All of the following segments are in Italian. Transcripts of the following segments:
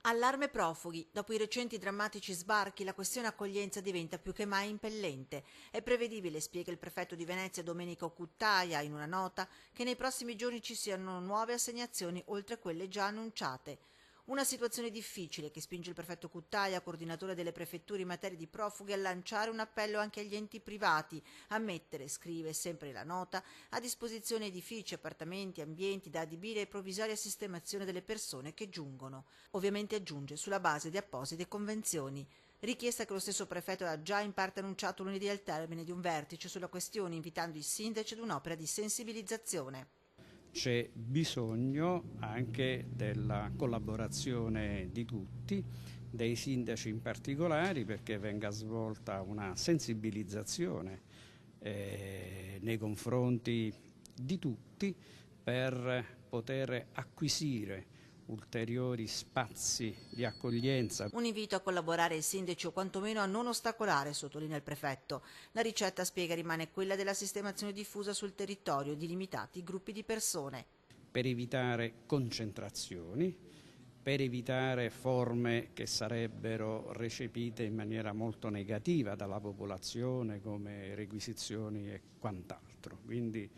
Allarme profughi. Dopo i recenti drammatici sbarchi, la questione accoglienza diventa più che mai impellente. È prevedibile, spiega il prefetto di Venezia Domenico Cuttaia in una nota, che nei prossimi giorni ci siano nuove assegnazioni oltre a quelle già annunciate. Una situazione difficile che spinge il prefetto Cuttaia, coordinatore delle prefetture in materia di profughi, a lanciare un appello anche agli enti privati a mettere, scrive sempre la nota, a disposizione edifici, appartamenti, ambienti da adibire ai provvisoria sistemazione delle persone che giungono. Ovviamente aggiunge sulla base di apposite convenzioni. Richiesta che lo stesso prefetto ha già in parte annunciato lunedì al termine di un vertice sulla questione, invitando i sindaci ad un'opera di sensibilizzazione. C'è bisogno anche della collaborazione di tutti, dei sindaci in particolare, perché venga svolta una sensibilizzazione nei confronti di tutti per poter acquisire ulteriori spazi di accoglienza. Un invito a collaborare ai sindaci o quantomeno a non ostacolare, sottolinea il prefetto. La ricetta, spiega, rimane quella della sistemazione diffusa sul territorio di limitati gruppi di persone. Per evitare concentrazioni, per evitare forme che sarebbero recepite in maniera molto negativa dalla popolazione come requisizioni e quant'altro. Quindi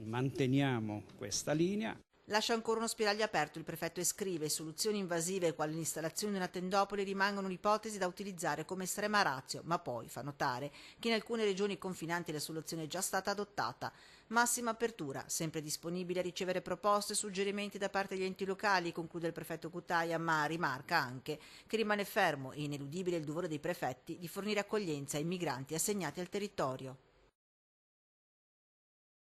manteniamo questa linea. Lascia ancora uno spiraglio aperto il prefetto e scrive: soluzioni invasive quali l'installazione di una tendopoli rimangono un'ipotesi da utilizzare come estrema ratio, ma poi fa notare che in alcune regioni confinanti la soluzione è già stata adottata. Massima apertura, sempre disponibile a ricevere proposte e suggerimenti da parte degli enti locali, conclude il prefetto Cuttaia, ma rimarca anche che rimane fermo e ineludibile il dovere dei prefetti di fornire accoglienza ai migranti assegnati al territorio.